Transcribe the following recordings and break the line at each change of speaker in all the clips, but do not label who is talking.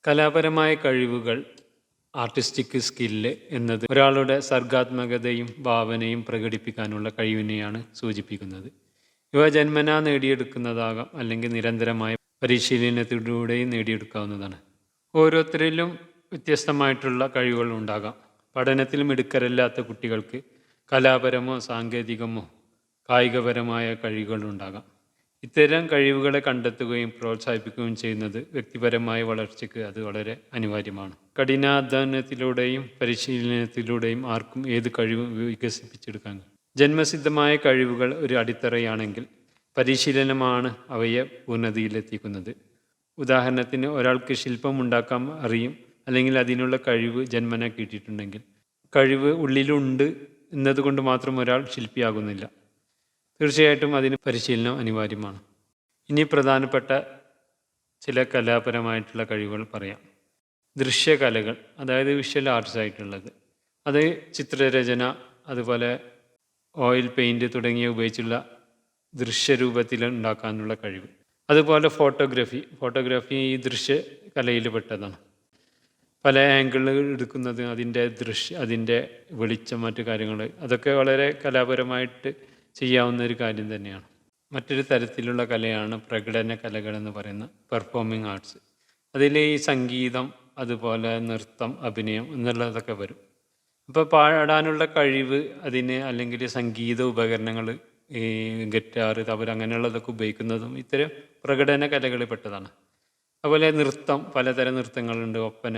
കലാപരമായ കഴിവുകൾ, artistic skill എന്നത് ഒരാളുടെ സർഗാത്മകതയും ഭാവനയും പ്രകടിപ്പിക്കാനുള്ള കഴിവിനെയാണ് സൂചിപ്പിക്കുന്നത്. ഇവ ജന്മനാ നേടിയെടുക്കുന്നതാകാം, അല്ലെങ്കിൽ നിരന്തരമായ പരിശീലനത്തിലൂടെയും നേടിയെടുക്കാവുന്നതാണ്. ഓരോരുത്തരിലും വ്യത്യസ്തമായിട്ടുള്ള കഴിവുകൾ ഉണ്ടാകാം. പഠനത്തിൽ മിടുക്കരല്ലാത്ത കുട്ടികൾക്ക് കലാപരമോ സാങ്കേതികമോ കായികപരമായ കഴിവുകളുണ്ടാകാം. ഇത്തരം കഴിവുകളെ കണ്ടെത്തുകയും പ്രോത്സാഹിപ്പിക്കുകയും ചെയ്യുന്നത് വ്യക്തിപരമായ വളർച്ചയ്ക്ക് അത് വളരെ അനിവാര്യമാണ്. കഠിനാധ്വാനത്തിലൂടെയും പരിശീലനത്തിലൂടെയും ആർക്കും ഏത് കഴിവും വികസിപ്പിച്ചെടുക്കാൻ കഴിയും. ജന്മസിദ്ധമായ കഴിവുകൾ ഒരു അടിത്തറയാണെങ്കിൽ പരിശീലനമാണ് അവയെ പൂർണ്ണതയിലെത്തിക്കുന്നത്. ഉദാഹരണത്തിന്, ഒരാൾക്ക് ശില്പം ഉണ്ടാക്കാൻ അറിയും, അല്ലെങ്കിൽ അതിനുള്ള കഴിവ് ജന്മന കിട്ടിയിട്ടുണ്ടെങ്കിൽ, കഴിവ് ഉള്ളിലുണ്ട് എന്നതുകൊണ്ട് മാത്രം ഒരാൾ ശില്പിയാകുന്നില്ല. തീർച്ചയായിട്ടും അതിന് പരിശീലനം അനിവാര്യമാണ്. ഇനി പ്രധാനപ്പെട്ട ചില കലാപരമായിട്ടുള്ള കഴിവുകൾ പറയാം. ദൃശ്യകലകൾ, അതായത് വിഷ്വൽ ആർട്സ് ആയിട്ടുള്ളത്, അത് ചിത്രരചന, അതുപോലെ ഓയിൽ പെയിൻറ്റ് തുടങ്ങിയ ഉപയോഗിച്ചുള്ള ദൃശ്യരൂപത്തിൽ ഉണ്ടാക്കാനുള്ള കഴിവ്. അതുപോലെ ഫോട്ടോഗ്രാഫി ഈ ദൃശ്യകലയിൽ പെട്ടതാണ്. പല ആംഗിളുകൾ എടുക്കുന്നത്, അതിൻ്റെ വെളിച്ചം, മറ്റു കാര്യങ്ങൾ, അതൊക്കെ വളരെ കലാപരമായിട്ട് ചെയ്യാവുന്ന ഒരു കാര്യം തന്നെയാണ്. മറ്റൊരു തരത്തിലുള്ള കലയാണ് പ്രകടന കലകൾ എന്ന് പറയുന്ന പെർഫോമിംഗ് ആർട്സ്. അതിൽ ഈ സംഗീതം, അതുപോലെ നൃത്തം, അഭിനയം എന്നുള്ളതൊക്കെ വരും. അപ്പോൾ പാടാനുള്ള കഴിവ് അതിന്, അല്ലെങ്കിൽ സംഗീത ഉപകരണങ്ങൾ, ഈ ഗിറ്റാർ, തബല അങ്ങനെയുള്ളതൊക്കെ ഉപയോഗിക്കുന്നതും ഇത്തരം പ്രകടന കലകളിൽ പെട്ടതാണ്. അതുപോലെ നൃത്തം, പലതരം നൃത്തങ്ങളുണ്ട്. ഒപ്പന,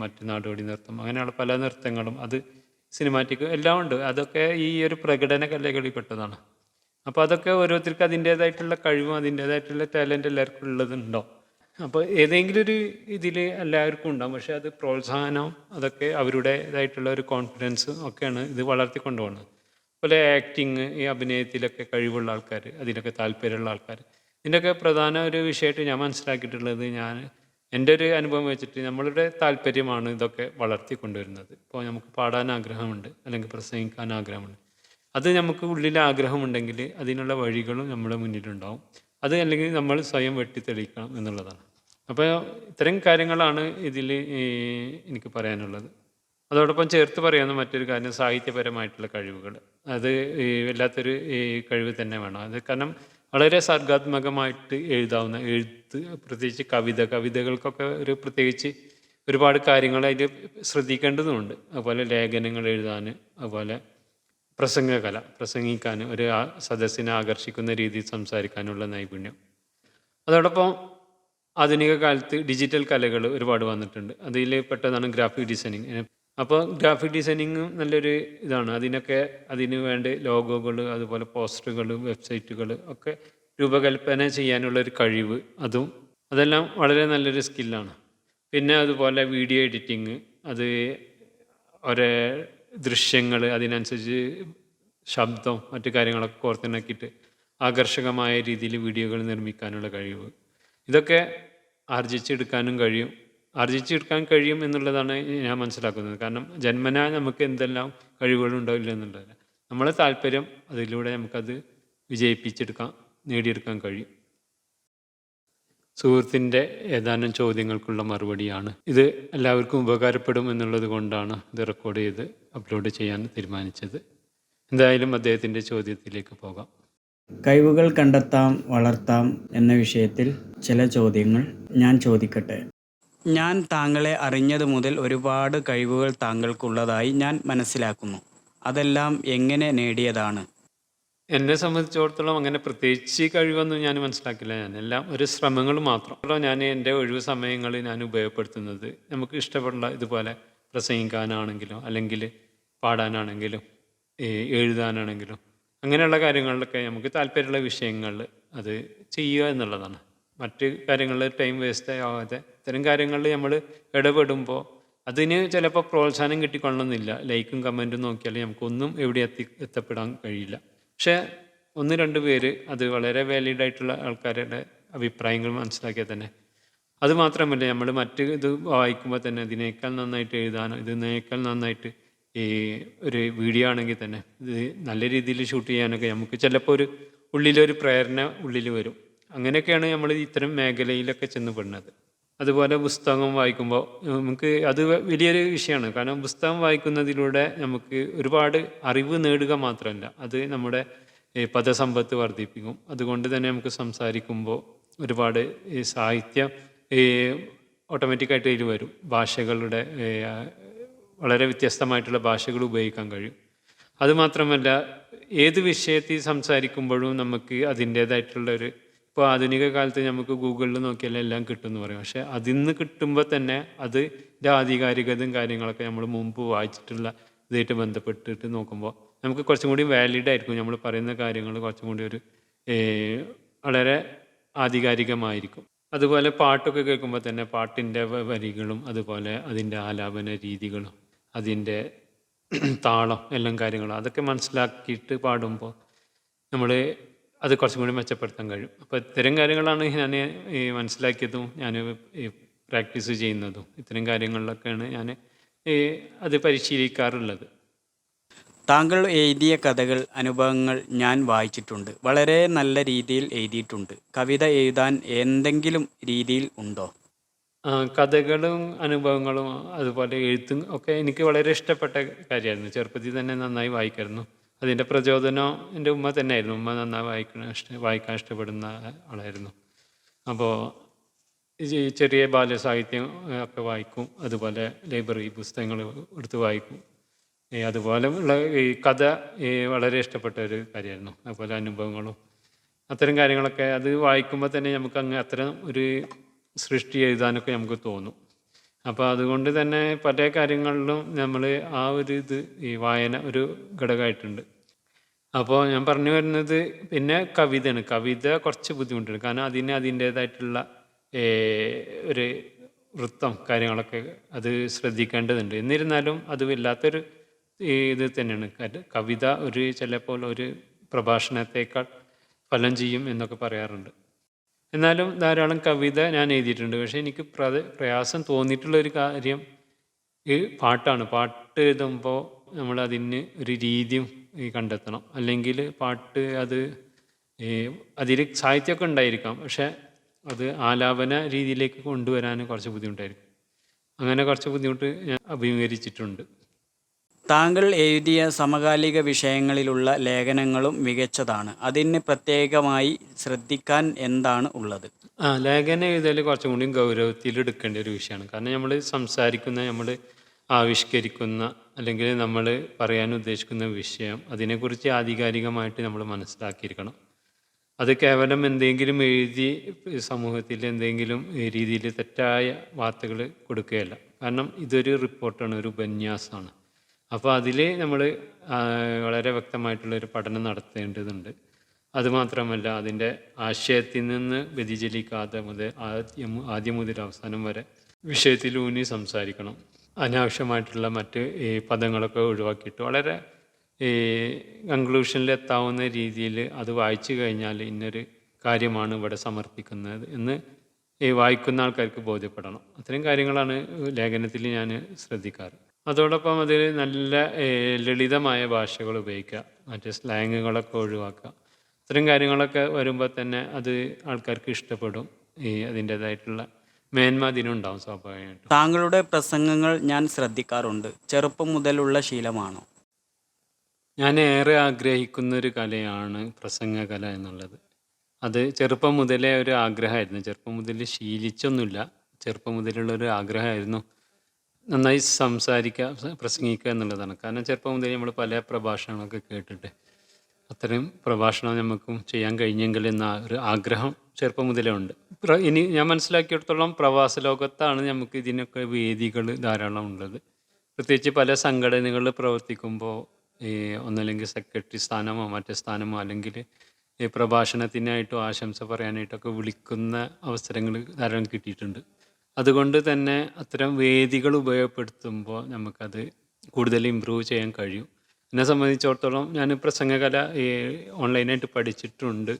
മറ്റ് നാടോടി നൃത്തം, അങ്ങനെയുള്ള പല നൃത്തങ്ങളും, അത് സിനിമാറ്റിക് എല്ലാം ഉണ്ട്. അതൊക്കെ ഈ ഒരു പ്രകടന കലകളിൽ പെട്ടതാണ്. അപ്പോൾ അതൊക്കെ ഓരോരുത്തർക്ക് അതിൻ്റേതായിട്ടുള്ള കഴിവും അതിൻ്റേതായിട്ടുള്ള ടാലൻറ്റ് എല്ലാവർക്കും ഉള്ളതുണ്ടോ. അപ്പോൾ ഏതെങ്കിലും ഒരു ഇതിൽ എല്ലാവർക്കും ഉണ്ടാകും. പക്ഷേ അത് പ്രോത്സാഹനം, അതൊക്കെ അവരുടേതായിട്ടുള്ള ഒരു കോൺഫിഡൻസ് ഒക്കെയാണ് ഇത് വളർത്തിക്കൊണ്ടു പോകുന്നത്. അതുപോലെ ആക്ടിങ്, ഈ അഭിനയത്തിലൊക്കെ കഴിവുള്ള ആൾക്കാർ, അതിലൊക്കെ താല്പര്യമുള്ള ആൾക്കാർ, ഇതിൻ്റെയൊക്കെ പ്രധാന ഒരു വിഷയമായിട്ട് ഞാൻ മനസ്സിലാക്കിയിട്ടുള്ളത്, എൻ്റെ ഒരു അനുഭവം വെച്ചിട്ട് നമ്മളുടെ താല്പര്യമാണ് ഇതൊക്കെ വളർത്തിക്കൊണ്ടുവരുന്നത്. ഇപ്പോൾ നമുക്ക് പാടാൻ ആഗ്രഹമുണ്ട്, അല്ലെങ്കിൽ പ്രസംഗിക്കാൻ ആഗ്രഹമുണ്ട്, അത് നമുക്ക് ഉള്ളിൽ ആഗ്രഹമുണ്ടെങ്കിൽ അതിനുള്ള വഴികളും നമ്മുടെ മുന്നിലുണ്ടാവും. അത് അല്ലെങ്കിൽ നമ്മൾ സ്വയം വെട്ടിത്തെളിക്കണം എന്നുള്ളതാണ്. അപ്പോൾ ഇത്തരം കാര്യങ്ങളാണ് ഇതിൽ എനിക്ക് പറയാനുള്ളത്. അതോടൊപ്പം ചേർത്ത് പറയാവുന്ന മറ്റൊരു കാര്യം സാഹിത്യപരമായിട്ടുള്ള കഴിവുകൾ. അത് വല്ലാത്തൊരു കഴിവ് തന്നെ വേണം. അത് കാരണം വളരെ സർഗാത്മകമായിട്ട് എഴുതാവുന്ന എഴുത്ത്, പ്രത്യേകിച്ച് കവിതകൾക്കൊക്കെ ഒരു പ്രത്യേകിച്ച് ഒരുപാട് കാര്യങ്ങൾ അതിൽ ശ്രദ്ധിക്കേണ്ടതുണ്ട്. അതുപോലെ ലേഖനങ്ങൾ എഴുതാൻ, അതുപോലെ പ്രസംഗിക്കാൻ, ഒരു സദസ്സിനെ ആകർഷിക്കുന്ന രീതിയിൽ സംസാരിക്കാനുള്ള നൈപുണ്യം. അതോടൊപ്പം ആധുനിക കാലത്ത് ഡിജിറ്റൽ കലകൾ ഒരുപാട് വന്നിട്ടുണ്ട്. അതിൽ പെട്ടതാണ് ഗ്രാഫിക് ഡിസൈനിങ്. അപ്പോൾ ഗ്രാഫിക് ഡിസൈനിങ്ങും നല്ലൊരു ഇതാണ്. അതിന് വേണ്ട ലോഗോകൾ, അതുപോലെ പോസ്റ്ററുകൾ, വെബ്സൈറ്റുകൾ ഒക്കെ രൂപകൽപ്പന ചെയ്യാനുള്ളൊരു കഴിവ്, അതെല്ലാം വളരെ നല്ലൊരു സ്കില്ലാണ്. പിന്നെ അതുപോലെ വീഡിയോ എഡിറ്റിങ്, അത് ഒരേ ദൃശ്യങ്ങൾ, അതിനനുസരിച്ച് ശബ്ദം, മറ്റു കാര്യങ്ങളൊക്കെ കോർത്തിണക്കിയിട്ട് ആകർഷകമായ രീതിയിൽ വീഡിയോകൾ നിർമ്മിക്കാനുള്ള കഴിവ്, ഇതൊക്കെ ആർജിച്ചെടുക്കാൻ കഴിയും എന്നുള്ളതാണ് ഞാൻ മനസ്സിലാക്കുന്നത്. കാരണം ജന്മനാ നമുക്ക് എന്തെല്ലാം കഴിവുകളുണ്ടാവില്ല എന്നുള്ളതല്ല, നമ്മളെ താല്പര്യം, അതിലൂടെ നമുക്കത് നേടിയെടുക്കാൻ കഴിയും. സുഹൃത്തിൻ്റെ ഏതാനും ചോദ്യങ്ങൾക്കുള്ള മറുപടിയാണ് ഇത്. എല്ലാവർക്കും ഉപകാരപ്പെടും എന്നുള്ളത് കൊണ്ടാണ് ഇത് റെക്കോർഡ് ചെയ്ത് അപ്ലോഡ് ചെയ്യാൻ തീരുമാനിച്ചത്. എന്തായാലും അദ്ദേഹത്തിൻ്റെ ചോദ്യത്തിലേക്ക് പോകാം.
കഴിവുകൾ കണ്ടെത്താം, വളർത്താം എന്ന വിഷയത്തിൽ ചില ചോദ്യങ്ങൾ ഞാൻ ചോദിക്കട്ടെ. ഞാൻ താങ്കളെ അറിഞ്ഞതു മുതൽ ഒരുപാട് കഴിവുകൾ താങ്കൾക്കുള്ളതായി ഞാൻ മനസ്സിലാക്കുന്നു. അതെല്ലാം എങ്ങനെ നേടിയതാണ്?
എന്നെ സംബന്ധിച്ചിടത്തോളം അങ്ങനെ പ്രത്യേകിച്ച് കഴിവൊന്നും ഞാൻ മനസ്സിലാക്കില്ല. ഞാനെല്ലാം ഒരു ശ്രമങ്ങൾ മാത്രം. ഞാൻ എൻ്റെ ഒഴിവ് സമയങ്ങളിൽ ഞാൻ ഉപയോഗപ്പെടുത്തുന്നത് നമുക്ക് ഇഷ്ടപ്പെടുന്ന, ഇതുപോലെ പ്രസംഗിക്കാനാണെങ്കിലും, അല്ലെങ്കിൽ പാടാനാണെങ്കിലും, എഴുതാനാണെങ്കിലും, അങ്ങനെയുള്ള കാര്യങ്ങളിലൊക്കെ നമുക്ക് താല്പര്യമുള്ള വിഷയങ്ങളിൽ അത് ചെയ്യുക എന്നുള്ളതാണ്. മറ്റ് കാര്യങ്ങളിൽ ടൈം വേസ്റ്റ് ആവാതെ ഇത്തരം കാര്യങ്ങളിൽ നമ്മൾ ഇടപെടുമ്പോൾ അതിന് ചിലപ്പോൾ പ്രോത്സാഹനം കിട്ടിക്കൊള്ളണമെന്നില്ല. ലൈക്കും കമൻറ്റും നോക്കിയാൽ നമുക്കൊന്നും എവിടെ എത്തപ്പെടാൻ കഴിയില്ല. പക്ഷേ 1-2 പേര്, അത് വളരെ വാലിഡായിട്ടുള്ള ആൾക്കാരുടെ അഭിപ്രായങ്ങൾ മനസ്സിലാക്കിയാൽ തന്നെ, അതുമാത്രമല്ല നമ്മൾ ഇത് വായിക്കുമ്പോൾ തന്നെ ഇതിനേക്കാൾ നന്നായിട്ട് എഴുതാനോ, ഇതിനേക്കാൾ നന്നായിട്ട് ഒരു വീഡിയോ ആണെങ്കിൽ തന്നെ ഇത് നല്ല രീതിയിൽ ഷൂട്ട് ചെയ്യാനൊക്കെ നമുക്ക് ചിലപ്പോൾ ഉള്ളിലൊരു പ്രേരണ ഉള്ളിൽ വരും. അങ്ങനെയൊക്കെയാണ് നമ്മൾ ഇത്തരം മേഖലയിലൊക്കെ ചെന്ന് പെടുന്നത്. അതുപോലെ പുസ്തകം വായിക്കുമ്പോൾ നമുക്ക് അത് വലിയൊരു വിഷയമാണ്. കാരണം പുസ്തകം വായിക്കുന്നതിലൂടെ നമുക്ക് ഒരുപാട് അറിവ് നേടുക മാത്രമല്ല, അത് നമ്മുടെ പദസമ്പത്ത് വർദ്ധിപ്പിക്കും. അതുകൊണ്ട് തന്നെ നമുക്ക് സംസാരിക്കുമ്പോൾ ഒരുപാട് ഈ സാഹിത്യം ഈ ഓട്ടോമാറ്റിക്കായിട്ട് ഇതിൽ വരും. ഭാഷകളുടെ വളരെ വ്യത്യസ്തമായിട്ടുള്ള ഭാഷകൾ ഉപയോഗിക്കാൻ കഴിയും. അതുമാത്രമല്ല, ഏത് വിഷയത്തിൽ സംസാരിക്കുമ്പോഴും നമുക്ക് അതിൻ്റേതായിട്ടുള്ളൊരു, ഇപ്പോൾ ആധുനിക കാലത്ത് നമുക്ക് ഗൂഗിളിൽ നോക്കിയാൽ എല്ലാം കിട്ടുമെന്ന് പറയും. പക്ഷേ അതിൽ നിന്ന് കിട്ടുമ്പോൾ തന്നെ അതിൻ്റെ ആധികാരികതയും കാര്യങ്ങളൊക്കെ നമ്മൾ മുമ്പ് വായിച്ചിട്ടുള്ള ഇതായിട്ട് ബന്ധപ്പെട്ടിട്ട് നോക്കുമ്പോൾ നമുക്ക് കുറച്ചും കൂടി വാലിഡ് ആയിരിക്കും. നമ്മൾ പറയുന്ന കാര്യങ്ങൾ കുറച്ചും കൂടി ഒരു വളരെ ആധികാരികമായിരിക്കും. അതുപോലെ പാട്ടൊക്കെ കേൾക്കുമ്പോൾ തന്നെ പാട്ടിൻ്റെ വരികളും അതുപോലെ അതിൻ്റെ ആലാപന രീതികളും അതിൻ്റെ താളം എല്ലാം കാര്യങ്ങളും അതൊക്കെ മനസ്സിലാക്കിയിട്ട് പാടുമ്പോൾ നമ്മൾ അത് കുറച്ചും കൂടി മെച്ചപ്പെടുത്താൻ കഴിയും. അപ്പോൾ ഇത്തരം കാര്യങ്ങളാണ് ഞാൻ മനസ്സിലാക്കിയതും ഞാൻ പ്രാക്ടീസ് ചെയ്യുന്നതും. ഇത്തരം കാര്യങ്ങളിലൊക്കെയാണ് ഞാൻ അത് പരിശീലിക്കാറുള്ളത്.
താങ്കൾ എഴുതിയ കഥകൾ, അനുഭവങ്ങൾ ഞാൻ വായിച്ചിട്ടുണ്ട്. വളരെ നല്ല രീതിയിൽ എഴുതിയിട്ടുണ്ട്. കവിത എഴുതാൻ എന്തെങ്കിലും രീതിയിൽ ഉണ്ടോ?
കഥകളും അനുഭവങ്ങളും അതുപോലെ എഴുത്തും ഒക്കെ എനിക്ക് വളരെ ഇഷ്ടപ്പെട്ട കാര്യമായിരുന്നു. ചെറുപ്പത്തിൽ തന്നെ നന്നായി വായിക്കായിരുന്നു. അതിൻ്റെ പ്രചോദനം എൻ്റെ ഉമ്മ തന്നെയായിരുന്നു. ഉമ്മ നന്നായി വായിക്കാൻ ഇഷ്ടപ്പെടുന്ന ആളായിരുന്നു. അപ്പോൾ ചെറിയ ബാലസാഹിത്യം ഒക്കെ വായിക്കും. അതുപോലെ ലൈബ്രറി പുസ്തകങ്ങൾ എടുത്ത് വായിക്കും. അതുപോലെ ഉള്ള ഈ കഥ വളരെ ഇഷ്ടപ്പെട്ട ഒരു കാര്യമായിരുന്നു. അതുപോലെ അനുഭവങ്ങളും അത്തരം കാര്യങ്ങളൊക്കെ അത് വായിക്കുമ്പോൾ തന്നെ നമുക്ക് അങ്ങ് അത്തരം ഒരു സൃഷ്ടി എഴുതാനൊക്കെ നമുക്ക് തോന്നും. അപ്പോൾ അതുകൊണ്ട് തന്നെ പല കാര്യങ്ങളിലും നമ്മൾ ആ ഒരു ഈ വായന ഒരു ഘടകമായിട്ടുണ്ട്. അപ്പോൾ ഞാൻ പറഞ്ഞു വരുന്നത് പിന്നെ കവിതയാണ്. കവിത കുറച്ച് ബുദ്ധിമുട്ടുണ്ട്. കാരണം അതിന് അതിൻ്റേതായിട്ടുള്ള ഒരു വൃത്തം കാര്യങ്ങളൊക്കെ അത് ശ്രദ്ധിക്കേണ്ടതുണ്ട്. എന്നിരുന്നാലും അത് വല്ലാത്തൊരു ഇത് തന്നെയാണ്. കവിത ഒരു ചിലപ്പോൾ ഒരു പ്രഭാഷണത്തേക്കാൾ ഫലം ചെയ്യും എന്നൊക്കെ പറയാറുണ്ട്. എന്നാലും ധാരാളം കവിത ഞാൻ എഴുതിയിട്ടുണ്ട്. പക്ഷേ എനിക്ക് പ്രയാസം തോന്നിയിട്ടുള്ളൊരു കാര്യം ഈ പാട്ടാണ്. പാട്ട് എഴുതുമ്പോൾ നമ്മൾ അതിന് ഒരു രീതിയും കണ്ടെത്തണം. അല്ലെങ്കിൽ പാട്ട് അത് അതിൽ സാഹിത്യമൊക്കെ ഉണ്ടായിരിക്കാം, പക്ഷേ അത് ആലാപന രീതിയിലേക്ക് കൊണ്ടുവരാൻ കുറച്ച് ബുദ്ധിമുട്ടായിരിക്കും. അങ്ങനെ കുറച്ച് ബുദ്ധിമുട്ട് ഞാൻ അഭിമുഖീകരിച്ചിട്ടുണ്ട്.
താങ്കൾ എഴുതിയ സമകാലിക വിഷയങ്ങളിലുള്ള ലേഖനങ്ങളും മികച്ചതാണ്. അതിന് പ്രത്യേകമായി ശ്രദ്ധിക്കാൻ എന്താണ് ഉള്ളത്?
ലേഖനം എഴുതൽ കുറച്ചും കൂടി ഗൗരവത്തിൽ എടുക്കേണ്ട ഒരു വിഷയമാണ്. കാരണം നമ്മൾ സംസാരിക്കുന്ന, നമ്മൾ ആവിഷ്കരിക്കുന്ന അല്ലെങ്കിൽ നമ്മൾ പറയാൻ ഉദ്ദേശിക്കുന്ന വിഷയം അതിനെക്കുറിച്ച് ആധികാരികമായിട്ട് നമ്മൾ മനസ്സിലാക്കിയിരിക്കണം. അത് കേവലം എന്തെങ്കിലും എഴുതി സമൂഹത്തിൽ എന്തെങ്കിലും രീതിയിൽ തെറ്റായ വാർത്തകൾ കൊടുക്കുകയല്ല. കാരണം ഇതൊരു റിപ്പോർട്ടാണ്, ഒരു ഉപന്യാസമാണ്. അപ്പോൾ അതിൽ നമ്മൾ വളരെ വ്യക്തമായിട്ടുള്ളൊരു പഠനം നടത്തേണ്ടതുണ്ട്. അതുമാത്രമല്ല, അതിൻ്റെ ആശയത്തിൽ നിന്ന് വ്യതിചലിക്കാതെ ആദ്യം മുതൽ അവസാനം വരെ വിഷയത്തിലൂന്നി സംസാരിക്കണം. അനാവശ്യമായിട്ടുള്ള മറ്റ് പദങ്ങളൊക്കെ ഒഴിവാക്കിയിട്ട് വളരെ കൺക്ലൂഷനിലെത്താവുന്ന രീതിയിൽ അത് വായിച്ചു കഴിഞ്ഞാൽ ഇന്നൊരു കാര്യമാണ് ഇവിടെ സമർപ്പിക്കുന്നത് എന്ന് വായിക്കുന്ന ആൾക്കാർക്ക് ബോധ്യപ്പെടണം. അത്തരം കാര്യങ്ങളാണ് ലേഖനത്തിൽ ഞാൻ ശ്രദ്ധിക്കാറ്. അതോടൊപ്പം അതിൽ നല്ല ലളിതമായ ഭാഷകൾ ഉപയോഗിക്കുക, മറ്റേ സ്ലാങ്ങുകളൊക്കെ ഒഴിവാക്കുക. ഇത്തരം കാര്യങ്ങളൊക്കെ വരുമ്പോൾ തന്നെ അത് ആൾക്കാർക്ക് ഇഷ്ടപ്പെടും. അതിൻ്റേതായിട്ടുള്ള മേന്മ അതിനുണ്ടാവും സ്വാഭാവികമായിട്ടും.
താങ്കളുടെ പ്രസംഗങ്ങൾ ഞാൻ ശ്രദ്ധിക്കാറുണ്ട്. ചെറുപ്പം മുതലുള്ള ശീലമാണോ?
ഞാൻ ഏറെ ആഗ്രഹിക്കുന്ന ഒരു കലയാണ് പ്രസംഗകല എന്നുള്ളത്. അത് ചെറുപ്പം മുതലേ ഒരു ആഗ്രഹമായിരുന്നു. ചെറുപ്പം മുതൽ ശീലിച്ചൊന്നുമില്ല, ചെറുപ്പം മുതലുള്ളൊരു ആഗ്രഹമായിരുന്നു നന്നായി സംസാരിക്കുക, പ്രസംഗിക്കുക എന്നുള്ളതാണ്. കാരണം ചെറുപ്പം മുതലേ നമ്മൾ പല പ്രഭാഷണങ്ങളൊക്കെ കേട്ടിട്ട് അത്രയും പ്രഭാഷണം നമുക്കും ചെയ്യാൻ കഴിഞ്ഞെങ്കിൽ എന്ന ഒരു ആഗ്രഹം ചെറുപ്പം മുതലേ ഉണ്ട്. ഇനി ഞാൻ മനസ്സിലാക്കിയിടത്തോളം പ്രവാസ ലോകത്താണ് നമുക്ക് ഇതിനൊക്കെ വേദികൾ ധാരാളം ഉള്ളത്. പ്രത്യേകിച്ച് പല സംഘടനകളിൽ പ്രവർത്തിക്കുമ്പോൾ ഒന്നല്ലെങ്കിൽ സെക്രട്ടറി സ്ഥാനമോ മറ്റേ സ്ഥാനമോ അല്ലെങ്കിൽ പ്രഭാഷണത്തിനായിട്ടോ ആശംസ പറയാനായിട്ടൊക്കെ വിളിക്കുന്ന അവസരങ്ങൾ ധാരാളം കിട്ടിയിട്ടുണ്ട്. അതുകൊണ്ട് തന്നെ അത്തരം വേദികൾ ഉപയോഗപ്പെടുത്തുമ്പോൾ നമുക്കത് കൂടുതൽ ഇമ്പ്രൂവ് ചെയ്യാൻ കഴിയും. എന്നെ സംബന്ധിച്ചിടത്തോളം ഞാൻ പ്രസംഗകല ഓൺലൈനായിട്ട് പഠിച്ചിട്ടുണ്ട്.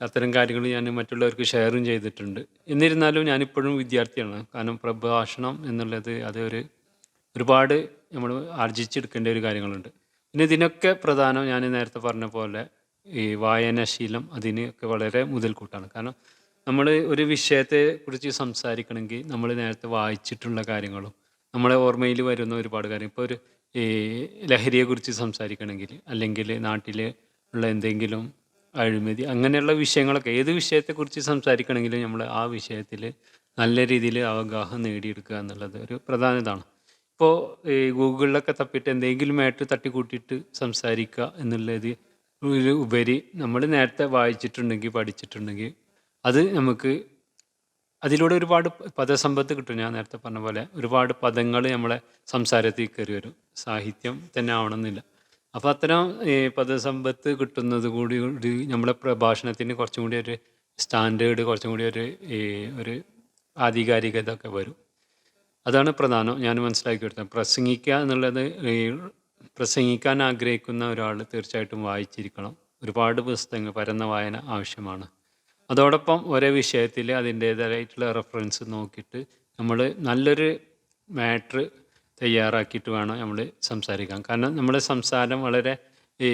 അത്തരം കാര്യങ്ങൾ ഞാൻ മറ്റുള്ളവർക്ക് ഷെയറും ചെയ്തിട്ടുണ്ട്. എന്നിരുന്നാലും ഞാനിപ്പോഴും വിദ്യാർത്ഥിയാണ്. കാരണം പ്രഭാഷണം എന്നുള്ളത് ഒരുപാട് നമ്മൾ ആർജിച്ചെടുക്കേണ്ട ഒരു കാര്യങ്ങളുണ്ട്. പിന്നെ ഇതിനൊക്കെ പ്രധാനം ഞാൻ നേരത്തെ പറഞ്ഞ പോലെ ഈ വായനാശീലം അതിനൊക്കെ വളരെ മുതൽക്കൂട്ടാണ്. കാരണം നമ്മൾ ഒരു വിഷയത്തെ കുറിച്ച് സംസാരിക്കണമെങ്കിൽ നമ്മൾ നേരത്തെ വായിച്ചിട്ടുള്ള കാര്യങ്ങളും നമ്മളെ ഓർമ്മയിൽ വരുന്ന ഒരുപാട് കാര്യം ഇപ്പോൾ ഒരു ഈ ലഹരിയെക്കുറിച്ച് സംസാരിക്കണമെങ്കിൽ അല്ലെങ്കിൽ നാട്ടിൽ ഉള്ള എന്തെങ്കിലും അഴിമതി അങ്ങനെയുള്ള വിഷയങ്ങളൊക്കെ ഏത് വിഷയത്തെക്കുറിച്ച് സംസാരിക്കണമെങ്കിലും നമ്മൾ ആ വിഷയത്തിൽ നല്ല രീതിയിൽ അവഗാഹം നേടിയെടുക്കുക എന്നുള്ളത് ഒരു പ്രധാന ഇതാണ്. ഇപ്പോൾ ഈ ഗൂഗിളിലൊക്കെ തപ്പിയിട്ട് എന്തെങ്കിലും ആയിട്ട് തട്ടിക്കൂട്ടിയിട്ട് സംസാരിക്കുക എന്നുള്ളത് ഒരു ഉപരി നമ്മൾ നേരത്തെ വായിച്ചിട്ടുണ്ടെങ്കിൽ പഠിച്ചിട്ടുണ്ടെങ്കിൽ അത് നമുക്ക് അതിലൂടെ ഒരുപാട് പദസമ്പത്ത് കിട്ടും. ഞാൻ നേരത്തെ പറഞ്ഞ പോലെ ഒരുപാട് പദങ്ങൾ നമ്മളെ സംസാരത്തിൽ കയറി വരും. സാഹിത്യം തന്നെ ആവണമെന്നില്ല. അപ്പോൾ അത്തരം പദസമ്പത്ത് കിട്ടുന്നത് കൂടി നമ്മളെ പ്രഭാഷണത്തിന് കുറച്ചും കൂടി ഒരു സ്റ്റാൻഡേർഡ് കുറച്ചും കൂടി ഒരു ആധികാരികത ഒക്കെ വരും. അതാണ് പ്രധാനം ഞാൻ മനസ്സിലാക്കിയെടുത്തത്. പ്രസംഗിക്കുക എന്നുള്ളത് പ്രസംഗിക്കാൻ ആഗ്രഹിക്കുന്ന ഒരാൾ തീർച്ചയായിട്ടും വായിച്ചിരിക്കണം. ഒരുപാട് പുസ്തകങ്ങൾ പരന്ന വായന ആവശ്യമാണ്. അതോടൊപ്പം ഒരേ വിഷയത്തിൽ അതിൻ്റേതായിട്ടുള്ള റെഫറൻസ് നോക്കിയിട്ട് നമ്മൾ നല്ലൊരു മാറ്റർ തയ്യാറാക്കിയിട്ട് വേണം നമ്മൾ സംസാരിക്കാൻ. കാരണം നമ്മുടെ സംസാരം വളരെ ഈ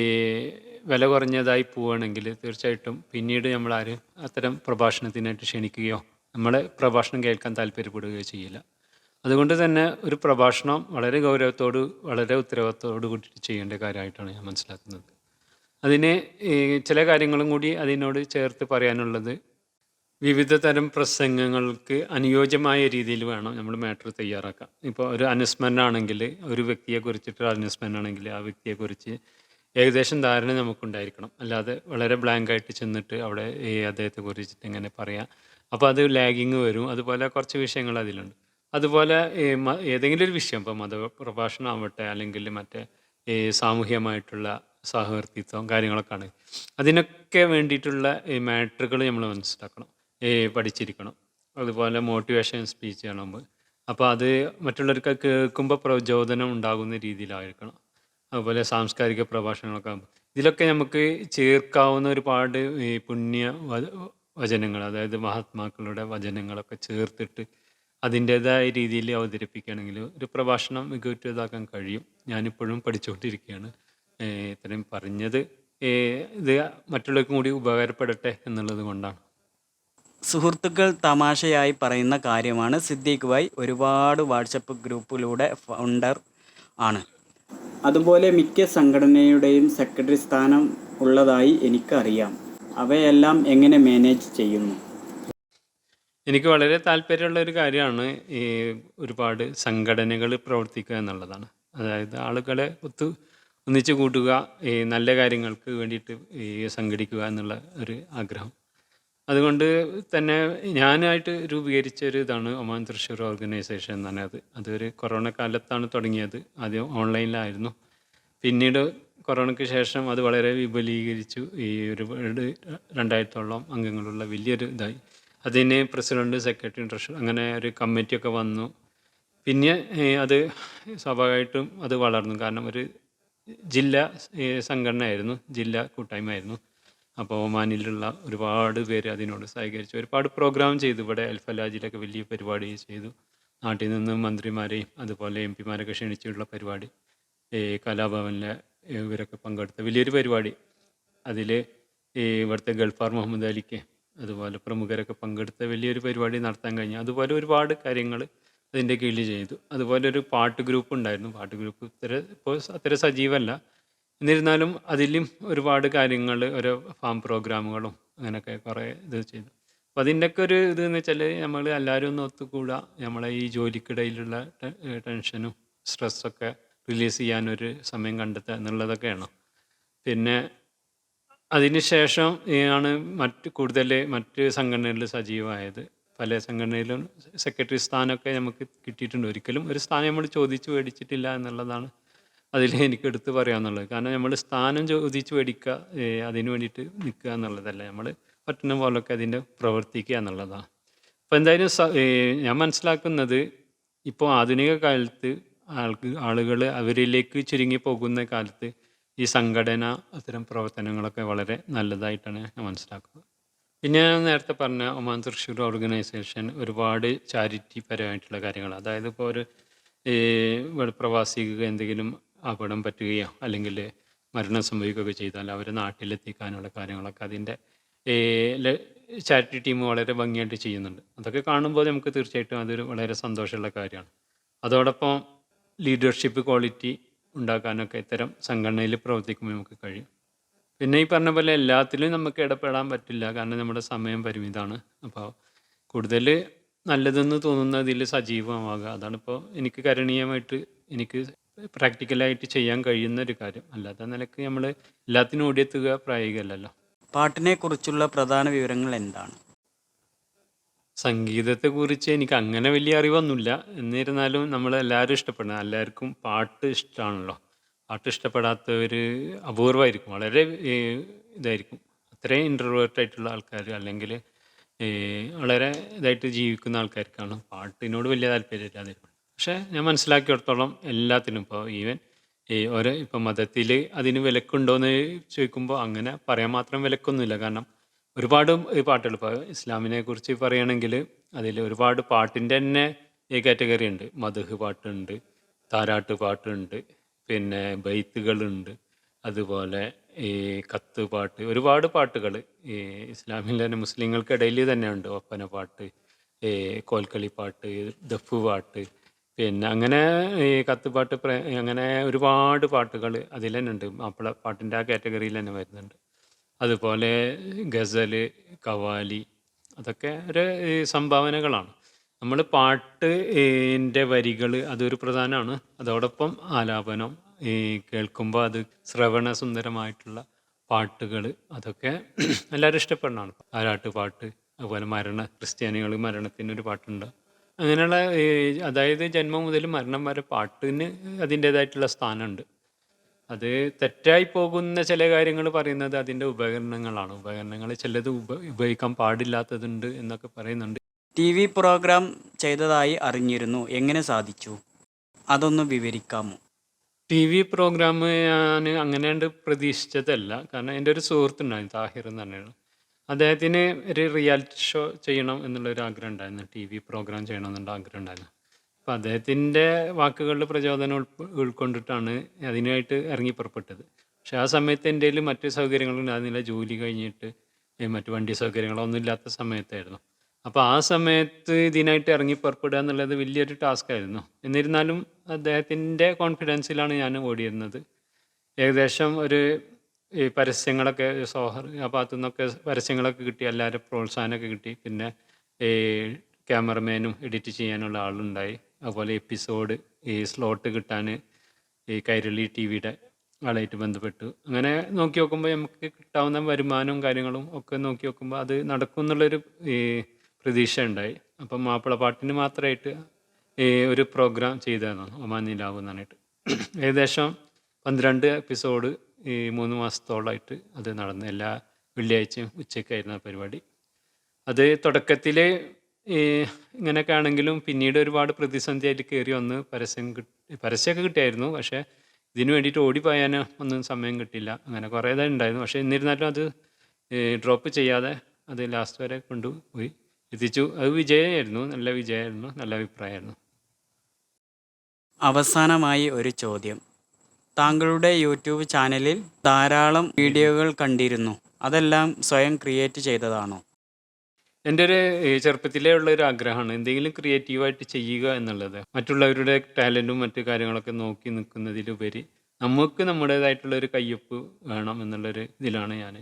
വില കുറഞ്ഞതായി പോവുകയാണെങ്കിൽ തീർച്ചയായിട്ടും പിന്നീട് നമ്മളാരും അത്തരം പ്രഭാഷണത്തിനായിട്ട് ക്ഷണിക്കുകയോ നമ്മളെ പ്രഭാഷണം കേൾക്കാൻ താല്പര്യപ്പെടുകയോ ചെയ്യില്ല. അതുകൊണ്ട് തന്നെ ഒരു പ്രഭാഷണം വളരെ ഗൗരവത്തോട് വളരെ ഉത്തരവാദിത്തോടു കൂടി ചെയ്യേണ്ട കാര്യമായിട്ടാണ് ഞാൻ മനസ്സിലാക്കുന്നത്. അതിന് ചില കാര്യങ്ങളും കൂടി അതിനോട് ചേർത്ത് പറയാനുള്ളത്, വിവിധ തരം പ്രസംഗങ്ങൾക്ക് അനുയോജ്യമായ രീതിയിൽ വേണം നമ്മൾ മാറ്റർ തയ്യാറാക്കാൻ. ഇപ്പോൾ ഒരു അനുസ്മരണമാണെങ്കിൽ ഒരു വ്യക്തിയെക്കുറിച്ചിട്ട് അനുസ്മരണമാണെങ്കിൽ ആ വ്യക്തിയെക്കുറിച്ച് ഏകദേശം ധാരണ നമുക്കുണ്ടായിരിക്കണം. അല്ലാതെ വളരെ ബ്ലാങ്കായിട്ട് ചെന്നിട്ട് അവിടെ അദ്ദേഹത്തെ കുറിച്ചിട്ട് ഇങ്ങനെ പറയാം. അപ്പോൾ അത് ലാഗിങ് വരും. അതുപോലെ കുറച്ച് വിഷയങ്ങൾ അതിലുണ്ട്. അതുപോലെ ഏതെങ്കിലും ഒരു വിഷയം ഇപ്പോൾ മതപ്രഭാഷണം ആവട്ടെ അല്ലെങ്കിൽ മറ്റേ സാമൂഹ്യമായിട്ടുള്ള സഹവർത്തിത്വം കാര്യങ്ങളൊക്കെ ആണ്. അതിനൊക്കെ വേണ്ടിയിട്ടുള്ള മാറ്ററുകൾ നമ്മൾ മനസ്സിലാക്കണം, പഠിച്ചിരിക്കണം. അതുപോലെ മോട്ടിവേഷൻ സ്പീച്ച് ആകുമ്പോൾ അപ്പോൾ അത് മറ്റുള്ളവർക്ക് കേൾക്കുമ്പോൾ പ്രചോദനം ഉണ്ടാകുന്ന രീതിയിലായിരിക്കണം. അതുപോലെ സാംസ്കാരിക പ്രഭാഷണങ്ങളൊക്കെ ആകുമ്പോൾ ഇതിലൊക്കെ നമുക്ക് ചേർക്കാവുന്ന ഒരുപാട് പുണ്യ വചനങ്ങൾ, അതായത് മഹാത്മാക്കളുടെ വചനങ്ങളൊക്കെ ചേർത്തിട്ട് അതിൻ്റേതായ രീതിയിൽ അവതരിപ്പിക്കുകയാണെങ്കിൽ ഒരു പ്രഭാഷണം മികവുറ്റതാക്കാൻ കഴിയും. ഞാനിപ്പോഴും പഠിച്ചുകൊണ്ടിരിക്കുകയാണ്. ഇത്രയും പറഞ്ഞത് ഇത് മറ്റുള്ളവർക്കും കൂടി ഉപകാരപ്പെടട്ടെ എന്നുള്ളത് കൊണ്ടാണ്.
സുഹൃത്തുക്കൾ തമാശയായി പറയുന്ന കാര്യമാണ്. സിദ്ദീഖ് ഭായ് ഒരുപാട് വാട്സപ്പ് ഗ്രൂപ്പിലൂടെ ഫൗണ്ടർ ആണ്. അതുപോലെ മിക്ക സംഘടനയുടെയും സെക്രട്ടറി സ്ഥാനം ഉള്ളതായി എനിക്കറിയാം. അവയെല്ലാം എങ്ങനെ മാനേജ് ചെയ്യുന്നു?
എനിക്ക് വളരെ താല്പര്യമുള്ള ഒരു കാര്യമാണ് ഈ ഒരുപാട് സംഘടനകൾ പ്രവർത്തിക്കുക എന്നുള്ളതാണ്. അതായത് ആളുകളെ ഒന്നിച്ച് കൂട്ടുക, ഈ നല്ല കാര്യങ്ങൾക്ക് വേണ്ടിയിട്ട് സംഘടിക്കുക എന്നുള്ള ഒരു ആഗ്രഹം. അതുകൊണ്ട് തന്നെ ഞാനായിട്ട് രൂപീകരിച്ച ഒരു ഇതാണ് ഒമാൻ തൃശ്ശൂർ ഓർഗനൈസേഷൻ എന്ന് പറഞ്ഞത്. അതൊരു കൊറോണ കാലത്താണ് തുടങ്ങിയത്. ആദ്യം ഓൺലൈനിലായിരുന്നു. പിന്നീട് കൊറോണയ്ക്ക് ശേഷം അത് വളരെ വിപുലീകരിച്ചു. ഈ ഒരുപാട് 2000ഓളം അംഗങ്ങളുള്ള വലിയൊരു ഇതായി. അതിന് പ്രസിഡന്റ്, സെക്രട്ടറി, ട്രഷറർ അങ്ങനെ ഒരു കമ്മിറ്റിയൊക്കെ വന്നു. പിന്നെ അത് സ്വാഭാവികമായിട്ടും അത് വളർന്നു. കാരണം ഒരു ജില്ലാ സംഘടനയായിരുന്നു, ജില്ലാ കൂട്ടായ്മയായിരുന്നു. അപ്പോൾ ഒമാനിലുള്ള ഒരുപാട് പേര് അതിനോട് സഹകരിച്ചു. ഒരുപാട് പ്രോഗ്രാം ചെയ്തു. ഇവിടെ അൽഫലാജിലൊക്കെ വലിയ പരിപാടി ചെയ്തു. നാട്ടിൽ നിന്ന് മന്ത്രിമാരെയും അതുപോലെ എം പിമാരൊക്കെ ക്ഷണിച്ചിട്ടുള്ള പരിപാടി, കലാഭവനിലെ ഇവരൊക്കെ പങ്കെടുത്ത വലിയൊരു പരിപാടി. അതിൽ ഇവിടുത്തെ ഗൾഫാർ മുഹമ്മദ് അലിക്ക് അതുപോലെ പ്രമുഖരൊക്കെ പങ്കെടുത്ത വലിയൊരു പരിപാടി നടത്താൻ കഴിഞ്ഞു. അതുപോലെ ഒരുപാട് കാര്യങ്ങൾ അതിൻ്റെ കീഴിൽ ചെയ്തു. അതുപോലെ ഒരു പാട്ട് ഗ്രൂപ്പ് ഉണ്ടായിരുന്നു. പാട്ട് ഗ്രൂപ്പ് ഇപ്പോൾ അത്ര സജീവമല്ല. എന്നിരുന്നാലും അതിലും ഒരുപാട് കാര്യങ്ങൾ, ഓരോ ഫാം പ്രോഗ്രാമുകളും അങ്ങനെയൊക്കെ കുറേ ഇത് ചെയ്തു. അപ്പോൾ അതിൻ്റെയൊക്കെ ഒരു ഇതെന്ന് വെച്ചാൽ നമ്മൾ എല്ലാവരും ഒന്ന് ഒത്തുകൂടുക, നമ്മളെ ഈ ജോലിക്കിടയിലുള്ള ടെൻഷനും സ്ട്രെസ്സൊക്കെ റിലീസ് ചെയ്യാനൊരു സമയം കണ്ടെത്തുക എന്നുള്ളതൊക്കെയാണ്. പിന്നെ അതിന് ശേഷം ആണ് മറ്റ് സംഘടനകളിൽ സജീവമായത്. പല സംഘടനയിലും സെക്രട്ടറി സ്ഥാനമൊക്കെ നമുക്ക് കിട്ടിയിട്ടുണ്ട്. ഒരിക്കലും ഒരു സ്ഥാനം നമ്മൾ ചോദിച്ച് മേടിച്ചിട്ടില്ല എന്നുള്ളതാണ് അതിൽ എനിക്ക് എടുത്ത് പറയാമെന്നുള്ളത്. കാരണം നമ്മൾ സ്ഥാനം ചോദിച്ച് മേടിക്കുക, അതിന് വേണ്ടിയിട്ട് നിൽക്കുക എന്നുള്ളതല്ല. നമ്മൾ പറ്റുന്ന പോലൊക്കെ അതിൻ്റെ പ്രവർത്തിക്കുക എന്നുള്ളതാണ്. അപ്പോൾ എന്തായാലും ഞാൻ മനസ്സിലാക്കുന്നത് ഇപ്പോൾ ആധുനിക കാലത്ത് ആളുകൾ അവരിലേക്ക് ചുരുങ്ങി പോകുന്ന കാലത്ത് ഈ സംഘടന അത്തരം പ്രവർത്തനങ്ങളൊക്കെ വളരെ നല്ലതായിട്ടാണ് ഞാൻ മനസ്സിലാക്കുന്നത്. പിന്നെ ഞാൻ നേരത്തെ പറഞ്ഞ ഒമാൻ തൃശ്ശൂർ ഓർഗനൈസേഷൻ ഒരുപാട് ചാരിറ്റി പരമായിട്ടുള്ള കാര്യങ്ങൾ, അതായത് ഇപ്പോൾ ഒരു പ്രവാസിക്ക് എന്തെങ്കിലും അപകടം പറ്റുകയോ അല്ലെങ്കിൽ മരണം സംഭവിക്കുകയൊക്കെ ചെയ്താൽ അവരെ നാട്ടിലെത്തിക്കാനുള്ള കാര്യങ്ങളൊക്കെ അതിൻ്റെ ചാരിറ്റി ടീം വളരെ ഭംഗിയായിട്ട് ചെയ്യുന്നുണ്ട്. അതൊക്കെ കാണുമ്പോൾ നമുക്ക് തീർച്ചയായിട്ടും അതൊരു വളരെ സന്തോഷമുള്ള കാര്യമാണ്. അതോടൊപ്പം ലീഡർഷിപ്പ് ക്വാളിറ്റി ഉണ്ടാക്കാനൊക്കെ ഇത്തരം സംഘടനയിൽ പ്രവർത്തിക്കുമ്പോൾ നമുക്ക് കഴിയും. പിന്നെ ഈ പറഞ്ഞ പോലെ എല്ലാത്തിലും നമുക്ക് ഇടപെടാൻ പറ്റില്ല. കാരണം നമ്മുടെ സമയം പരിമിതമാണ്. അപ്പോൾ കൂടുതൽ നല്ലതെന്ന് തോന്നുന്നതിൽ സജീവമാവുക. അതാണിപ്പോൾ എനിക്ക് കരണീയമായിട്ട് എനിക്ക് പ്രാക്ടിക്കലായിട്ട് ചെയ്യാൻ കഴിയുന്ന ഒരു കാര്യം. അല്ലാത്ത നിലക്ക് നമ്മൾ എല്ലാത്തിനും ഓടിയെത്തുക പ്രായോഗികമല്ലല്ലോ.
പാട്ടിനെക്കുറിച്ചുള്ള പ്രധാന വിവരങ്ങൾ എന്താണ്?
സംഗീതത്തെക്കുറിച്ച് എനിക്ക് അങ്ങനെ വലിയ അറിവൊന്നുമില്ല. എന്നിരുന്നാലും നമ്മളെല്ലാവരും ഇഷ്ടപ്പെടുന്ന എല്ലാവർക്കും പാട്ട് ഇഷ്ടമാണല്ലോ. പാട്ട് ഇഷ്ടപ്പെടാത്തവർ അപൂർവമായിരിക്കും. വളരെ ഇതായിരിക്കും. അത്രയും ഇൻട്രോവേർട്ട് ആയിട്ടുള്ള ആൾക്കാർ അല്ലെങ്കിൽ വളരെ ഇതായിട്ട് ജീവിക്കുന്ന ആൾക്കാർക്കാണ് പാട്ടിനോട് വലിയ താല്പര്യമില്ലാതിരിക്കും. പക്ഷേ ഞാൻ മനസ്സിലാക്കിയിടത്തോളം എല്ലാത്തിനും ഇപ്പോൾ ഈവൻ ഓരോ ഇപ്പം മതത്തിൽ അതിന് വിലക്കുണ്ടോയെന്ന് ചോദിക്കുമ്പോൾ അങ്ങനെ പറയാൻ മാത്രം വിലക്കൊന്നുമില്ല. കാരണം ഒരുപാട് പാട്ടുകൾ ഇപ്പോൾ ഇസ്ലാമിനെ കുറിച്ച് പറയുകയാണെങ്കിൽ അതിൽ ഒരുപാട് പാട്ടിൻ്റെ തന്നെ കാറ്റഗറി ഉണ്ട്. മദ്ഹ് പാട്ടുണ്ട്, താരാട്ട് പാട്ടുണ്ട്, പിന്നെ ബൈത്തുകളുണ്ട്, അതുപോലെ ഈ കത്ത് പാട്ട്, ഒരുപാട് പാട്ടുകൾ ഈ ഇസ്ലാമിൽ തന്നെ മുസ്ലിങ്ങൾക്കിടയിൽ തന്നെ ഉണ്ട്. ഒപ്പന പാട്ട്, കോൽക്കളി പാട്ട്, ദഫ് പാട്ട്, പിന്നെ അങ്ങനെ ഈ കത്തുപാട്ട് അങ്ങനെ ഒരുപാട് പാട്ടുകൾ അതിൽ തന്നെ ഉണ്ട്. മാപ്പിള പാട്ടിൻ്റെ ആ കാറ്റഗറിയിൽ തന്നെ വരുന്നുണ്ട്. അതുപോലെ ഗസൽ, കവാലി, അതൊക്കെ ഒരു സംഭാവനകളാണ്. നമ്മൾ പാട്ട് ൻ്റെ വരികൾ അതൊരു പ്രധാനമാണ്. അതോടൊപ്പം ആലാപനം കേൾക്കുമ്പോൾ അത് ശ്രവണസുന്ദരമായിട്ടുള്ള പാട്ടുകൾ അതൊക്കെ എല്ലാവരും ഇഷ്ടപ്പെടുന്നതാണ്. താരാട്ട് പാട്ട്, അതുപോലെ ക്രിസ്ത്യാനികൾ മരണത്തിനൊരു പാട്ടുണ്ട്. അങ്ങനെയുള്ള അതായത് ജന്മം മുതൽ മരണം വരെ പാട്ടിന് അതിൻ്റേതായിട്ടുള്ള സ്ഥാനമുണ്ട്. അത് തെറ്റായി പോകുന്ന ചില കാര്യങ്ങൾ പറയുന്നത് അതിൻ്റെ ഉപകരണങ്ങളാണ്. ഉപകരണങ്ങൾ ചിലത് ഉപയോഗിക്കാൻ പാടില്ലാത്തതുണ്ട് എന്നൊക്കെ പറയുന്നുണ്ട്.
TV പ്രോഗ്രാം ചെയ്തതായി അറിഞ്ഞിരുന്നു. എങ്ങനെ സാധിച്ചു? അതൊന്ന് വിവരിക്കാമോ?
TV പ്രോഗ്രാം ഞാൻ അങ്ങനെയാണ്ട് പ്രതീക്ഷിച്ചതല്ല. കാരണം എൻ്റെ ഒരു സുഹൃത്തുണ്ടായിരുന്നു, താഹിർ എന്ന് പറഞ്ഞാൽ. അദ്ദേഹത്തിന് ഒരു റിയാലിറ്റി ഷോ ചെയ്യണം എന്നുള്ളൊരു ആഗ്രഹം ഉണ്ടായിരുന്നു. TV പ്രോഗ്രാം ചെയ്യണം എന്നുള്ള ആഗ്രഹം ഉണ്ടായിരുന്നു. അപ്പോൾ അദ്ദേഹത്തിൻ്റെ വാക്കുകളിൽ പ്രചോദനം ഉൾക്കൊണ്ടിട്ടാണ് അതിനായിട്ട് ഇറങ്ങി പുറപ്പെട്ടത്. പക്ഷേ ആ സമയത്ത് എൻ്റെ കയ്യിൽ മറ്റ് സൗകര്യങ്ങളുണ്ടായിരുന്നില്ല. ജോലി കഴിഞ്ഞിട്ട് മറ്റ് വണ്ടി സൗകര്യങ്ങളൊന്നും ഇല്ലാത്ത സമയത്തായിരുന്നു. അപ്പോൾ ആ സമയത്ത് ഇതിനായിട്ട് ഇറങ്ങി പുറപ്പെടുക എന്നുള്ളത് വലിയൊരു ടാസ്ക്കായിരുന്നു. എന്നിരുന്നാലും അദ്ദേഹത്തിൻ്റെ കോൺഫിഡൻസിലാണ് ഞാൻ ഓടിയിരുന്നത്. ഏകദേശം ഒരു ഈ പരസ്യങ്ങളൊക്കെ ആ ഭാഗത്തു നിന്നൊക്കെ പരസ്യങ്ങളൊക്കെ കിട്ടി, എല്ലാവരും പ്രോത്സാഹനമൊക്കെ കിട്ടി. പിന്നെ ഈ ക്യാമറമാനും എഡിറ്റ് ചെയ്യാനുള്ള ആളുണ്ടായി. അതുപോലെ എപ്പിസോഡ് ഈ സ്ലോട്ട് കിട്ടാൻ ഈ കൈരളി TV-യുടെ ആളായിട്ട് ബന്ധപ്പെട്ടു. അങ്ങനെ നോക്കി നോക്കുമ്പോൾ നമുക്ക് കിട്ടാവുന്ന വരുമാനവും കാര്യങ്ങളും ഒക്കെ നോക്കി നോക്കുമ്പോൾ അത് നടക്കും എന്നുള്ളൊരു ഈ പ്രതീക്ഷ ഉണ്ടായി. അപ്പം മാപ്പിളപ്പാട്ടിന് മാത്രമായിട്ട് ഒരു പ്രോഗ്രാം ചെയ്തതാണ്, ഒമാൻ നിലാവ് എന്ന് പറഞ്ഞിട്ട്. ഏകദേശം 12 എപ്പിസോഡ് ഈ 3 മാസത്തോളമായിട്ട് അത് നടന്നു. എല്ലാ വെള്ളിയാഴ്ചയും ഉച്ചയ്ക്കായിരുന്നു ആ പരിപാടി. അത് തുടക്കത്തിൽ ഇങ്ങനെയൊക്കെ ആണെങ്കിലും പിന്നീട് ഒരുപാട് പ്രതിസന്ധിയായിട്ട് കയറി വന്ന് പരസ്യമൊക്കെ കിട്ടിയായിരുന്നു. പക്ഷേ ഇതിന് വേണ്ടിയിട്ട് ഓടിപ്പോയാൻ ഒന്നും സമയം കിട്ടില്ല. അങ്ങനെ കുറേ ഇതായി ഉണ്ടായിരുന്നു. പക്ഷേ എന്നിരുന്നാലും അത് ഡ്രോപ്പ് ചെയ്യാതെ അത് ലാസ്റ്റ് വരെ കൊണ്ടുപോയി എത്തിച്ചു. അത് വിജയമായിരുന്നു, നല്ല വിജയമായിരുന്നു, നല്ല അഭിപ്രായമായിരുന്നു.
അവസാനമായി ഒരു ചോദ്യം. താങ്കളുടെ യൂട്യൂബ് ചാനലിൽ ധാരാളം വീഡിയോകൾ കണ്ടിരുന്നു. അതെല്ലാം സ്വയം ക്രിയേറ്റ് ചെയ്തതാണോ?
എൻ്റെ ഒരു ചെറുപ്പത്തിലേ ഉള്ളൊരു ആഗ്രഹമാണ് എന്തെങ്കിലും ക്രിയേറ്റീവായിട്ട് ചെയ്യുക എന്നുള്ളത്. മറ്റുള്ളവരുടെ ടാലൻറ്റും മറ്റു കാര്യങ്ങളൊക്കെ നോക്കി നിൽക്കുന്നതിലുപരി നമുക്ക് നമ്മുടേതായിട്ടുള്ളൊരു കയ്യൊപ്പ് വേണം എന്നുള്ളൊരു ഇതിലാണ് ഞാൻ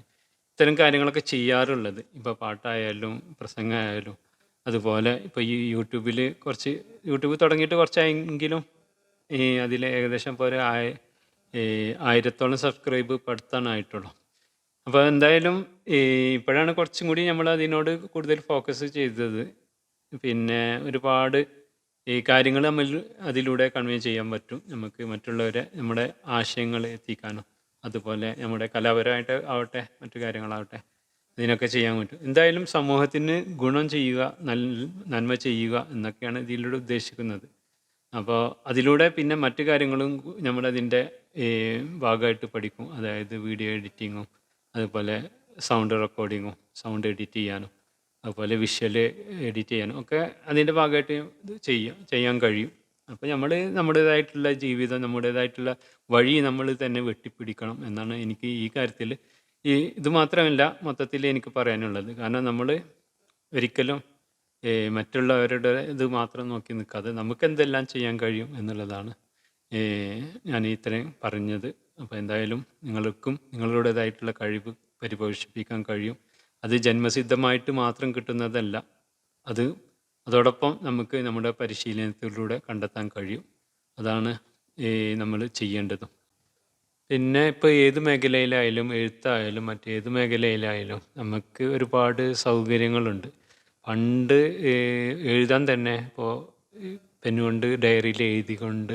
ഇത്തരം കാര്യങ്ങളൊക്കെ ചെയ്യാറുള്ളത്. ഇപ്പോൾ പാട്ടായാലും പ്രസംഗമായാലും. അതുപോലെ ഇപ്പോൾ ഈ യൂട്യൂബ് തുടങ്ങിയിട്ട് കുറച്ചായെങ്കിലും അതിൽ ഏകദേശം ഇപ്പോൾ ഒരു 1000-ഓളം സബ്സ്ക്രൈബ് പെടുത്താനായിട്ടുള്ളൂ. അപ്പോൾ എന്തായാലും ഇപ്പോഴാണ് കുറച്ചും കൂടി നമ്മൾ അതിനോട് കൂടുതൽ ഫോക്കസ് ചെയ്തത്. പിന്നെ ഒരുപാട് കാര്യങ്ങൾ അതിലൂടെ കൺവേ ചെയ്യാൻ പറ്റും. നമുക്ക് മറ്റുള്ളവരെ നമ്മുടെ ആശയങ്ങൾ എത്തിക്കാനും അതുപോലെ നമ്മുടെ കലാപരമായിട്ട് ആവട്ടെ മറ്റു കാര്യങ്ങളാവട്ടെ ഇതിനൊക്കെ ചെയ്യാൻ പറ്റും. എന്തായാലും സമൂഹത്തിന് ഗുണം ചെയ്യുക, നന്മ ചെയ്യുക എന്നൊക്കെയാണ് ഇതിലൂടെ ഉദ്ദേശിക്കുന്നത്. അപ്പോൾ അതിലൂടെ പിന്നെ മറ്റു കാര്യങ്ങളും നമ്മളതിൻ്റെ ഭാഗമായിട്ട് പഠിക്കും. അതായത് വീഡിയോ എഡിറ്റിങ്ങും അതുപോലെ സൗണ്ട് റെക്കോർഡിങ്ങും സൗണ്ട് എഡിറ്റ് ചെയ്യാനും അതുപോലെ വിഷ്വൽ എഡിറ്റ് ചെയ്യാനും ഒക്കെ അതിൻ്റെ ഭാഗമായിട്ട് ഇത് ചെയ്യാൻ കഴിയും. അപ്പോൾ നമ്മൾ നമ്മുടേതായിട്ടുള്ള ജീവിതം, നമ്മുടേതായിട്ടുള്ള വഴി നമ്മൾ തന്നെ വെട്ടിപ്പിടിക്കണം എന്നാണ് എനിക്ക് ഈ കാര്യത്തിൽ ഇത് മാത്രമല്ല മൊത്തത്തിൽ എനിക്ക് പറയാനുള്ളത്. കാരണം നമ്മൾ ഒരിക്കലും മറ്റുള്ളവരുടെ ഇത് മാത്രം നോക്കി നിൽക്കാതെ നമുക്കെന്തെല്ലാം ചെയ്യാൻ കഴിയും എന്നുള്ളതാണ് ഞാൻ ഇത്രയും പറഞ്ഞത്. അപ്പോൾ എന്തായാലും നിങ്ങൾക്കും നിങ്ങളുടേതായിട്ടുള്ള കഴിവ് പരിപോഷിപ്പിക്കാൻ കഴിയും. അത് ജന്മസിദ്ധമായിട്ട് മാത്രം കിട്ടുന്നതല്ല. അതോടൊപ്പം നമുക്ക് നമ്മുടെ പരിശീലനത്തിലൂടെ കണ്ടെത്താൻ കഴിയും. അതാണ് നമ്മൾ ചെയ്യേണ്ടതും. പിന്നെ ഇപ്പോൾ ഏത് മേഖലയിലായാലും എഴുത്തായാലും മറ്റേത് മേഖലയിലായാലും നമുക്ക് ഒരുപാട് സൗകര്യങ്ങളുണ്ട്. പണ്ട് എഴുതാൻ തന്നെ ഇപ്പോൾ പെന്നുകൊണ്ട് ഡയറിയിൽ എഴുതിക്കൊണ്ട്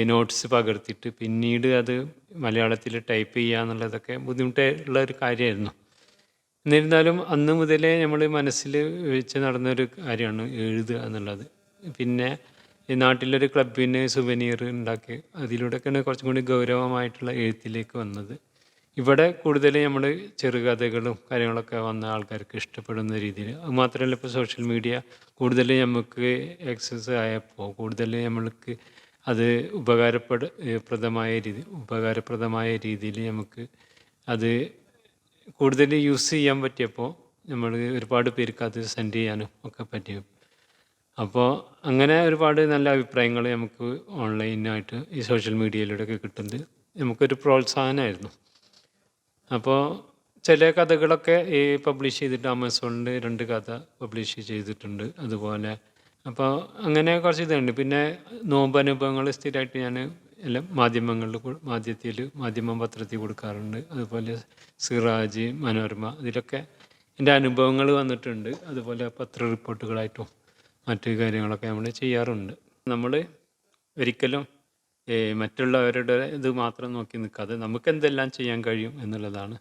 നോട്ട്സ് പകർത്തിയിട്ട് പിന്നീട് അത് മലയാളത്തിൽ ടൈപ്പ് ചെയ്യുക എന്നുള്ളതൊക്കെ ബുദ്ധിമുട്ടുള്ള ഒരു കാര്യമായിരുന്നു. എന്നിരുന്നാലും അന്ന് മുതലേ നമ്മൾ മനസ്സിൽ വെച്ച് നടന്നൊരു കാര്യമാണ് എഴുതുക എന്നുള്ളത്. പിന്നെ ഈ നാട്ടിലൊരു ക്ലബിന് സുവനീർ ഉണ്ടാക്കി അതിലൂടെയൊക്കെയാണ് കുറച്ചും കൂടി ഗൗരവമായിട്ടുള്ള എഴുത്തിലേക്ക് വന്നത്. ഇവിടെ കൂടുതൽ നമ്മൾ ചെറുകഥകളും കാര്യങ്ങളൊക്കെ വന്ന ആൾക്കാർക്ക് ഇഷ്ടപ്പെടുന്ന രീതിയിൽ. അത് മാത്രമല്ല ഇപ്പോൾ സോഷ്യൽ മീഡിയ കൂടുതൽ നമുക്ക് ആക്സസ് ആയപ്പോൾ കൂടുതൽ നമ്മൾക്ക് അത് ഉപകാരപ്രദമായ രീതിയിൽ നമുക്ക് അത് കൂടുതൽ യൂസ് ചെയ്യാൻ പറ്റിയപ്പോൾ നമ്മൾ ഒരുപാട് പേർക്ക് അത് സെൻഡ് ചെയ്യാനും ഒക്കെ പറ്റും. അപ്പോൾ അങ്ങനെ ഒരുപാട് നല്ല അഭിപ്രായങ്ങൾ നമുക്ക് ഓൺലൈനായിട്ട് ഈ സോഷ്യൽ മീഡിയയിലൂടെയൊക്കെ കിട്ടുന്നത് നമുക്കൊരു പ്രോത്സാഹനമായിരുന്നു. അപ്പോൾ ചില കഥകളൊക്കെ പബ്ലിഷ് ചെയ്തിട്ട് ആമസോണിൽ 2 കഥ പബ്ലിഷ് ചെയ്തിട്ടുണ്ട് അതുപോലെ. അപ്പോൾ അങ്ങനെ കുറച്ച് ഇതുണ്ട്. പിന്നെ നോമ്പനുഭവങ്ങൾ സ്ഥിരമായിട്ട് ഞാൻ എല്ലാം മാധ്യമ പത്രത്തിൽ കൊടുക്കാറുണ്ട്. അതുപോലെ സിറാജ്, മനോരമ ഇതിലൊക്കെ എൻ്റെ അനുഭവങ്ങൾ വന്നിട്ടുണ്ട്. അതുപോലെ പത്ര റിപ്പോർട്ടുകളായിട്ടും മറ്റു കാര്യങ്ങളൊക്കെ നമ്മൾ ചെയ്യാറുണ്ട്. നമ്മൾ ഒരിക്കലും മറ്റുള്ളവരുടെ ഇത് മാത്രം നോക്കി നിൽക്കാതെ നമുക്കെന്തെല്ലാം ചെയ്യാൻ കഴിയും എന്നുള്ളതാണ്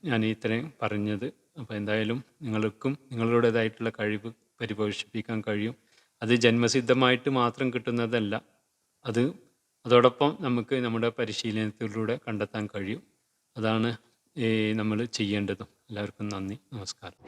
ഞാൻ ഇത്രയും പറഞ്ഞത്. അപ്പോൾ എന്തായാലും നിങ്ങൾക്കും നിങ്ങളുടേതായിട്ടുള്ള കഴിവ് പരിപോഷിപ്പിക്കാൻ കഴിയും. അത് ജന്മസിദ്ധമായിട്ട് മാത്രം കിട്ടുന്നതല്ല. അതോടൊപ്പം നമുക്ക് നമ്മുടെ പരിശീലനത്തിലൂടെ കണ്ടെത്താൻ കഴിയും. അതാണ് നമ്മൾ ചെയ്യേണ്ടതും. എല്ലാവർക്കും നന്ദി, നമസ്കാരം.